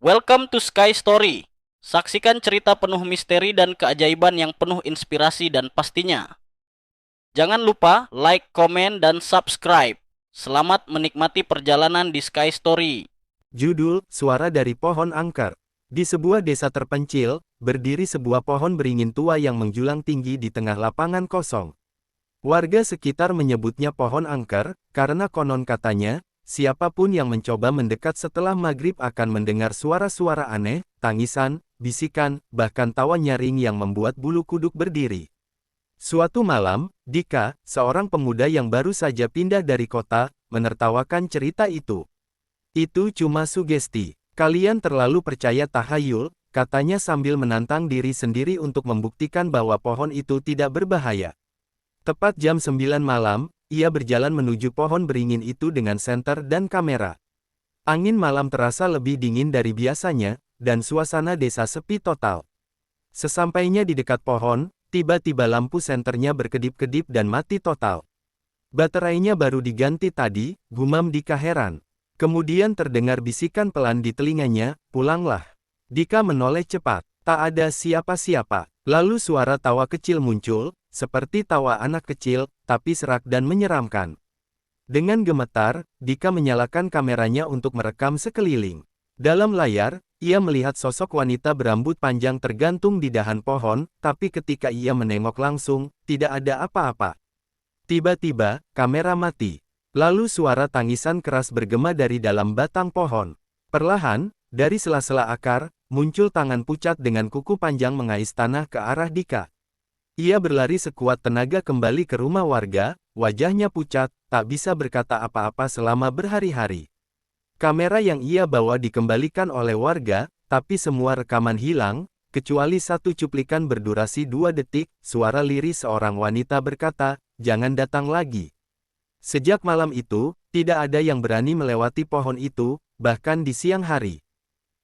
Welcome to Sky Story. Saksikan cerita penuh misteri dan keajaiban yang penuh inspirasi dan pastinya. Jangan lupa like, komen, dan subscribe. Selamat menikmati perjalanan di Sky Story. Judul, Suara dari Pohon Angker. Di sebuah desa terpencil, berdiri sebuah pohon beringin tua yang menjulang tinggi di tengah lapangan kosong. Warga sekitar menyebutnya pohon angker, karena konon katanya, siapapun yang mencoba mendekat setelah maghrib akan mendengar suara-suara aneh, tangisan, bisikan, bahkan tawa nyaring yang membuat bulu kuduk berdiri. Suatu malam, Dika, seorang pemuda yang baru saja pindah dari kota, menertawakan cerita itu. Itu cuma sugesti. Kalian terlalu percaya tahayul, katanya sambil menantang diri sendiri untuk membuktikan bahwa pohon itu tidak berbahaya. Tepat jam 9 malam, ia berjalan menuju pohon beringin itu dengan senter dan kamera. Angin malam terasa lebih dingin dari biasanya, dan suasana desa sepi total. Sesampainya di dekat pohon, tiba-tiba lampu senternya berkedip-kedip dan mati total. Baterainya baru diganti tadi, gumam Dika heran. Kemudian terdengar bisikan pelan di telinganya, pulanglah. Dika menoleh cepat, tak ada siapa-siapa. Lalu suara tawa kecil muncul, seperti tawa anak kecil, tapi serak dan menyeramkan. Dengan gemetar, Dika menyalakan kameranya untuk merekam sekeliling. Dalam layar, ia melihat sosok wanita berambut panjang tergantung di dahan pohon, tapi ketika ia menengok langsung, tidak ada apa-apa. Tiba-tiba, kamera mati. Lalu suara tangisan keras bergema dari dalam batang pohon. Perlahan, dari sela-sela akar, muncul tangan pucat dengan kuku panjang mengais tanah ke arah Dika. Ia berlari sekuat tenaga kembali ke rumah warga, wajahnya pucat, tak bisa berkata apa-apa selama berhari-hari. Kamera yang ia bawa dikembalikan oleh warga, tapi semua rekaman hilang, kecuali satu cuplikan berdurasi 2 detik, suara lirih seorang wanita berkata, "Jangan datang lagi." Sejak malam itu, tidak ada yang berani melewati pohon itu, bahkan di siang hari.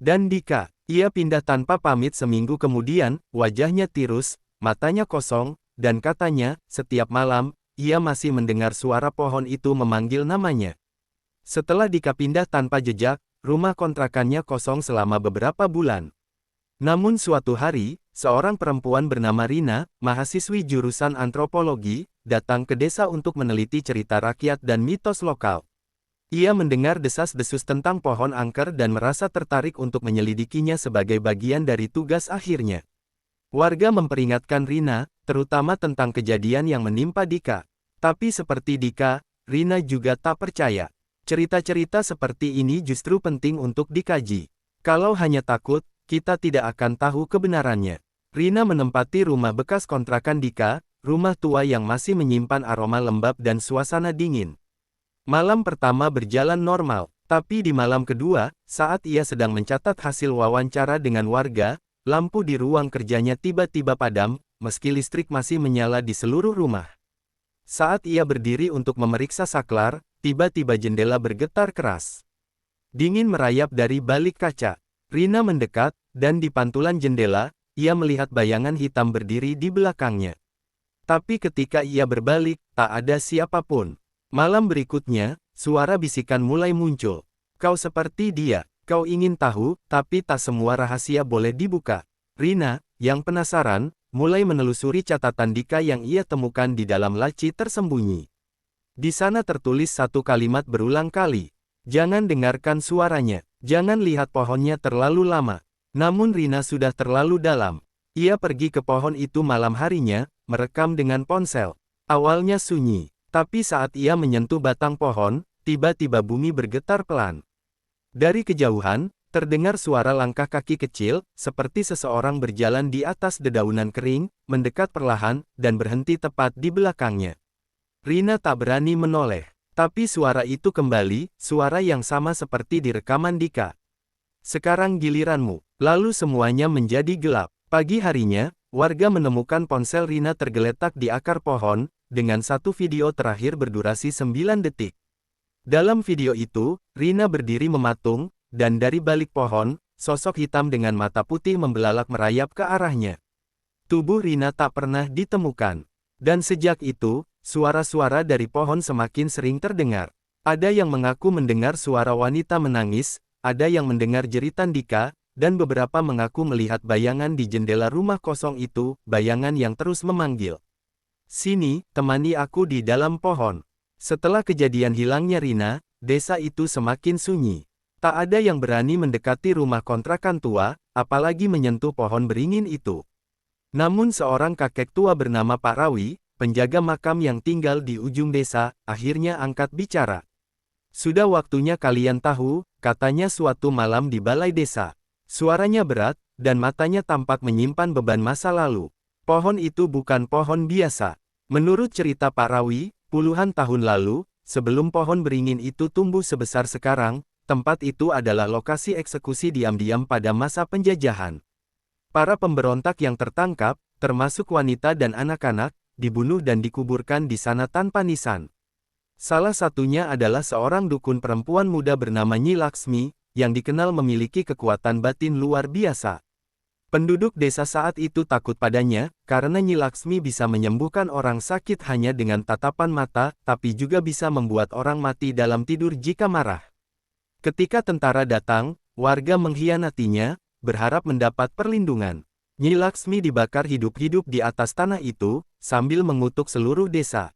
Dan Dika, ia pindah tanpa pamit seminggu kemudian, wajahnya tirus, matanya kosong, dan katanya, setiap malam, ia masih mendengar suara pohon itu memanggil namanya. Setelah Dika pindah tanpa jejak, rumah kontrakannya kosong selama beberapa bulan. Namun suatu hari, seorang perempuan bernama Rina, mahasiswi jurusan antropologi, datang ke desa untuk meneliti cerita rakyat dan mitos lokal. Ia mendengar desas-desus tentang pohon angker dan merasa tertarik untuk menyelidikinya sebagai bagian dari tugas akhirnya. Warga memperingatkan Rina, terutama tentang kejadian yang menimpa Dika. Tapi seperti Dika, Rina juga tak percaya. Cerita-cerita seperti ini justru penting untuk dikaji. Kalau hanya takut, kita tidak akan tahu kebenarannya. Rina menempati rumah bekas kontrakan Dika, rumah tua yang masih menyimpan aroma lembab dan suasana dingin. Malam pertama berjalan normal, tapi di malam kedua, saat ia sedang mencatat hasil wawancara dengan warga, lampu di ruang kerjanya tiba-tiba padam, meski listrik masih menyala di seluruh rumah. Saat ia berdiri untuk memeriksa saklar, tiba-tiba jendela bergetar keras. Dingin merayap dari balik kaca. Rina mendekat, dan di pantulan jendela, ia melihat bayangan hitam berdiri di belakangnya. Tapi ketika ia berbalik, tak ada siapapun. Malam berikutnya, suara bisikan mulai muncul. Kau seperti dia, kau ingin tahu, tapi tak semua rahasia boleh dibuka. Rina, yang penasaran, mulai menelusuri catatan Dika yang ia temukan di dalam laci tersembunyi. Di sana tertulis satu kalimat berulang kali. Jangan dengarkan suaranya, jangan lihat pohonnya terlalu lama. Namun Rina sudah terlalu dalam. Ia pergi ke pohon itu malam harinya, merekam dengan ponsel. Awalnya sunyi. Tapi saat ia menyentuh batang pohon, tiba-tiba bumi bergetar pelan. Dari kejauhan, terdengar suara langkah kaki kecil, seperti seseorang berjalan di atas dedaunan kering, mendekat perlahan, dan berhenti tepat di belakangnya. Rina tak berani menoleh. Tapi suara itu kembali, suara yang sama seperti di rekaman Dika. Sekarang giliranmu. Lalu semuanya menjadi gelap. Pagi harinya, warga menemukan ponsel Rina tergeletak di akar pohon, dengan satu video terakhir berdurasi 9 detik. Dalam video itu, Rina berdiri mematung, dan dari balik pohon, sosok hitam dengan mata putih membelalak merayap ke arahnya. Tubuh Rina tak pernah ditemukan. Dan sejak itu, suara-suara dari pohon semakin sering terdengar. Ada yang mengaku mendengar suara wanita menangis, ada yang mendengar jeritan Dika, dan beberapa mengaku melihat bayangan di jendela rumah kosong itu, bayangan yang terus memanggil. "Sini, temani aku di dalam pohon." Setelah kejadian hilangnya Rina, desa itu semakin sunyi. Tak ada yang berani mendekati rumah kontrakan tua, apalagi menyentuh pohon beringin itu. Namun seorang kakek tua bernama Pak Rawi, penjaga makam yang tinggal di ujung desa, akhirnya angkat bicara. "Sudah waktunya kalian tahu," katanya suatu malam di balai desa. Suaranya berat, dan matanya tampak menyimpan beban masa lalu. "Pohon itu bukan pohon biasa. Menurut cerita Pak Rawi, puluhan tahun lalu, sebelum pohon beringin itu tumbuh sebesar sekarang, tempat itu adalah lokasi eksekusi diam-diam pada masa penjajahan. Para pemberontak yang tertangkap, termasuk wanita dan anak-anak, dibunuh dan dikuburkan di sana tanpa nisan. Salah satunya adalah seorang dukun perempuan muda bernama Nyi Laksmi, yang dikenal memiliki kekuatan batin luar biasa. Penduduk desa saat itu takut padanya, karena Nyi Laksmi bisa menyembuhkan orang sakit hanya dengan tatapan mata, tapi juga bisa membuat orang mati dalam tidur jika marah. Ketika tentara datang, warga mengkhianatinya, berharap mendapat perlindungan. Nyi Laksmi dibakar hidup-hidup di atas tanah itu, sambil mengutuk seluruh desa.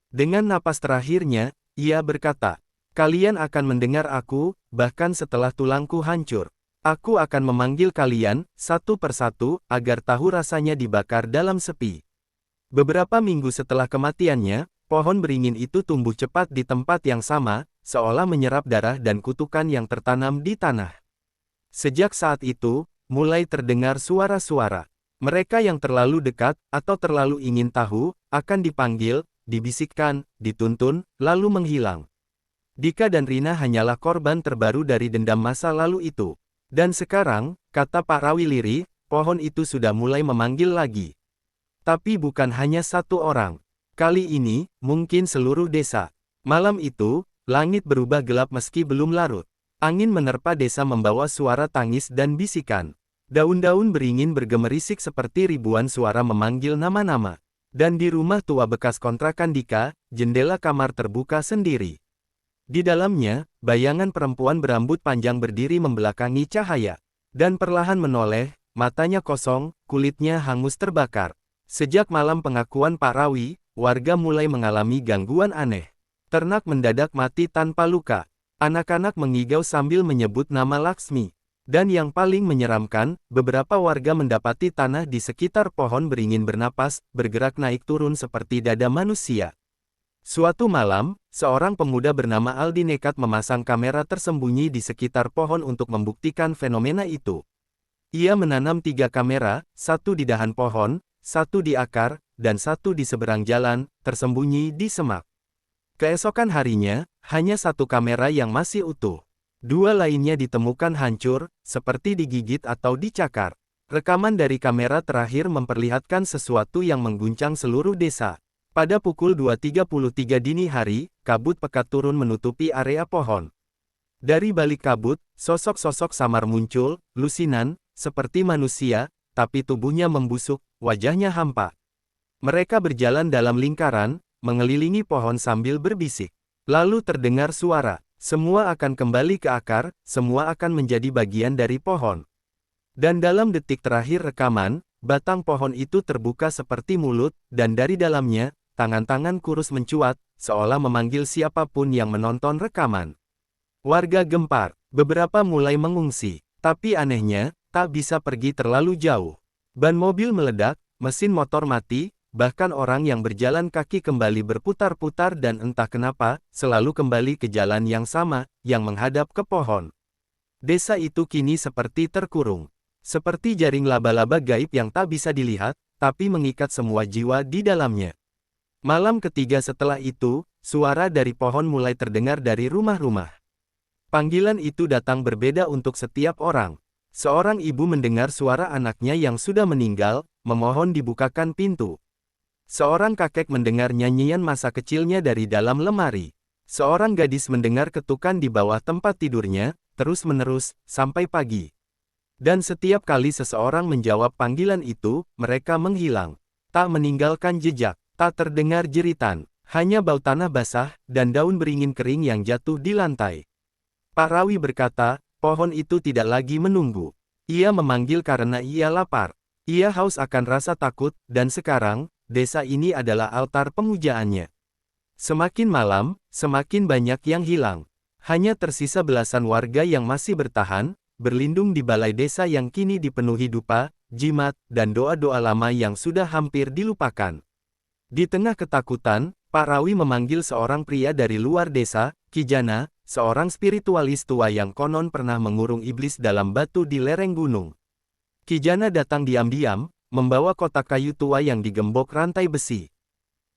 Dengan napas terakhirnya, ia berkata, "Kalian akan mendengar aku, bahkan setelah tulangku hancur. Aku akan memanggil kalian, satu persatu, agar tahu rasanya dibakar dalam sepi." Beberapa minggu setelah kematiannya, pohon beringin itu tumbuh cepat di tempat yang sama, seolah menyerap darah dan kutukan yang tertanam di tanah. Sejak saat itu, mulai terdengar suara-suara. Mereka yang terlalu dekat, atau terlalu ingin tahu, akan dipanggil, dibisikkan, dituntun, lalu menghilang. Dika dan Rina hanyalah korban terbaru dari dendam masa lalu itu. Dan sekarang, kata Pak Rawi lirih, pohon itu sudah mulai memanggil lagi. Tapi bukan hanya satu orang. Kali ini, mungkin seluruh desa. Malam itu, langit berubah gelap meski belum larut. Angin menerpa desa membawa suara tangis dan bisikan. Daun-daun beringin bergemerisik seperti ribuan suara memanggil nama-nama. Dan di rumah tua bekas kontrakan Dika, jendela kamar terbuka sendiri. Di dalamnya, bayangan perempuan berambut panjang berdiri membelakangi cahaya. Dan perlahan menoleh, matanya kosong, kulitnya hangus terbakar. Sejak malam pengakuan Pak Rawi, warga mulai mengalami gangguan aneh. Ternak mendadak mati tanpa luka. Anak-anak mengigau sambil menyebut nama Laksmi. Dan yang paling menyeramkan, beberapa warga mendapati tanah di sekitar pohon beringin bernapas, bergerak naik turun seperti dada manusia. Suatu malam, seorang pemuda bernama Aldi nekat memasang kamera tersembunyi di sekitar pohon untuk membuktikan fenomena itu. Ia menanam 3 kamera, satu di dahan pohon, satu di akar, dan satu di seberang jalan, tersembunyi di semak. Keesokan harinya, hanya 1 kamera yang masih utuh. 2 lainnya ditemukan hancur, seperti digigit atau dicakar. Rekaman dari kamera terakhir memperlihatkan sesuatu yang mengguncang seluruh desa. Pada pukul 2.33 dini hari, kabut pekat turun menutupi area pohon. Dari balik kabut, sosok-sosok samar muncul, lusinan, seperti manusia, tapi tubuhnya membusuk, wajahnya hampa. Mereka berjalan dalam lingkaran, mengelilingi pohon sambil berbisik. Lalu terdengar suara, "Semua akan kembali ke akar, semua akan menjadi bagian dari pohon." Dan dalam detik terakhir rekaman, batang pohon itu terbuka seperti mulut, dan dari dalamnya, tangan-tangan kurus mencuat, seolah memanggil siapapun yang menonton rekaman. Warga gempar, beberapa mulai mengungsi, tapi anehnya, tak bisa pergi terlalu jauh. Ban mobil meledak, mesin motor mati, bahkan orang yang berjalan kaki kembali berputar-putar dan entah kenapa, selalu kembali ke jalan yang sama, yang menghadap ke pohon. Desa itu kini seperti terkurung. Seperti jaring laba-laba gaib yang tak bisa dilihat, tapi mengikat semua jiwa di dalamnya. Malam ketiga setelah itu, suara dari pohon mulai terdengar dari rumah-rumah. Panggilan itu datang berbeda untuk setiap orang. Seorang ibu mendengar suara anaknya yang sudah meninggal, memohon dibukakan pintu. Seorang kakek mendengar nyanyian masa kecilnya dari dalam lemari. Seorang gadis mendengar ketukan di bawah tempat tidurnya, terus-menerus, sampai pagi. Dan setiap kali seseorang menjawab panggilan itu, mereka menghilang. Tak meninggalkan jejak, tak terdengar jeritan, hanya bau tanah basah, dan daun beringin kering yang jatuh di lantai. Pak Rawi berkata, Pohon itu tidak lagi menunggu. Ia memanggil karena ia lapar. Ia haus akan rasa takut, dan sekarang, desa ini adalah altar pemujaannya. Semakin malam, semakin banyak yang hilang. Hanya tersisa belasan warga yang masih bertahan, berlindung di balai desa yang kini dipenuhi dupa, jimat, dan doa-doa lama yang sudah hampir dilupakan. Di tengah ketakutan, Pak Rawi memanggil seorang pria dari luar desa, Kijana, seorang spiritualis tua yang konon pernah mengurung iblis dalam batu di lereng gunung. Kijana datang diam-diam, membawa kotak kayu tua yang digembok rantai besi.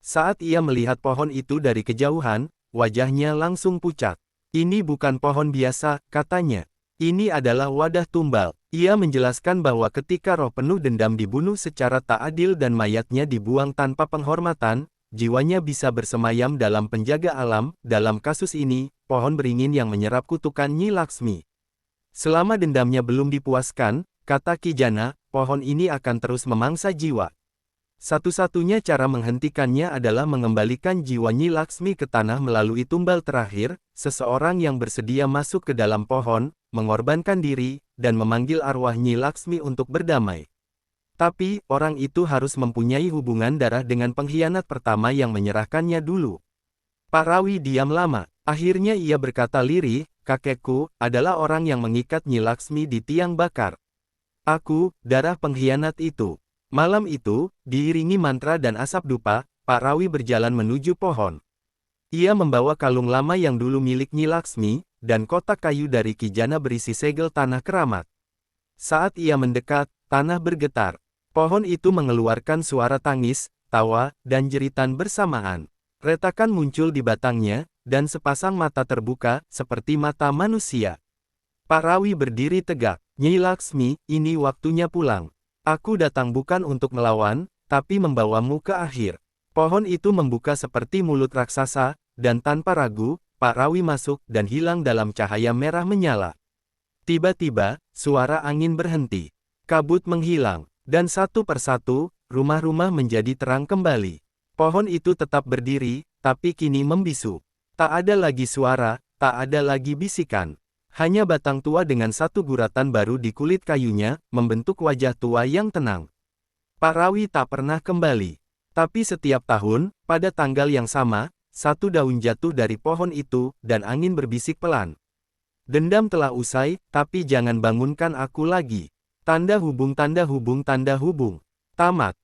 Saat ia melihat pohon itu dari kejauhan, wajahnya langsung pucat. Ini bukan pohon biasa, katanya. Ini adalah wadah tumbal. Ia menjelaskan bahwa ketika roh penuh dendam dibunuh secara tak adil dan mayatnya dibuang tanpa penghormatan, jiwanya bisa bersemayam dalam penjaga alam. Dalam kasus ini, pohon beringin yang menyerap kutukan Nyi Laksmi. Selama dendamnya belum dipuaskan, kata Kijana, pohon ini akan terus memangsa jiwa. Satu-satunya cara menghentikannya adalah mengembalikan jiwa Nyi Laksmi ke tanah melalui tumbal terakhir, seseorang yang bersedia masuk ke dalam pohon, mengorbankan diri, dan memanggil arwah Nyi Laksmi untuk berdamai. Tapi, orang itu harus mempunyai hubungan darah dengan pengkhianat pertama yang menyerahkannya dulu. Pak Rawi diam lama. Akhirnya ia berkata lirih, kakekku, adalah orang yang mengikat Nyi Laksmi di tiang bakar. Aku, darah pengkhianat itu. Malam itu, diiringi mantra dan asap dupa, Pak Rawi berjalan menuju pohon. Ia membawa kalung lama yang dulu milik Nyi Laksmi, dan kotak kayu dari Kijana berisi segel tanah keramat. Saat ia mendekat, tanah bergetar. Pohon itu mengeluarkan suara tangis, tawa, dan jeritan bersamaan. Retakan muncul di batangnya, dan sepasang mata terbuka, seperti mata manusia. Pak Rawi berdiri tegak. Nyi Laksmi, ini waktunya pulang. Aku datang bukan untuk melawan, tapi membawamu ke akhir. Pohon itu membuka seperti mulut raksasa, dan tanpa ragu, Pak Rawi masuk dan hilang dalam cahaya merah menyala. Tiba-tiba, suara angin berhenti. Kabut menghilang, dan satu persatu, rumah-rumah menjadi terang kembali. Pohon itu tetap berdiri, tapi kini membisu. Tak ada lagi suara, tak ada lagi bisikan. Hanya batang tua dengan satu guratan baru di kulit kayunya, membentuk wajah tua yang tenang. Pak Rawi tak pernah kembali. Tapi setiap tahun, pada tanggal yang sama, satu daun jatuh dari pohon itu, dan angin berbisik pelan. Dendam telah usai, tapi jangan bangunkan aku lagi. Tanda hubung tanda hubung tanda hubung. Tamat.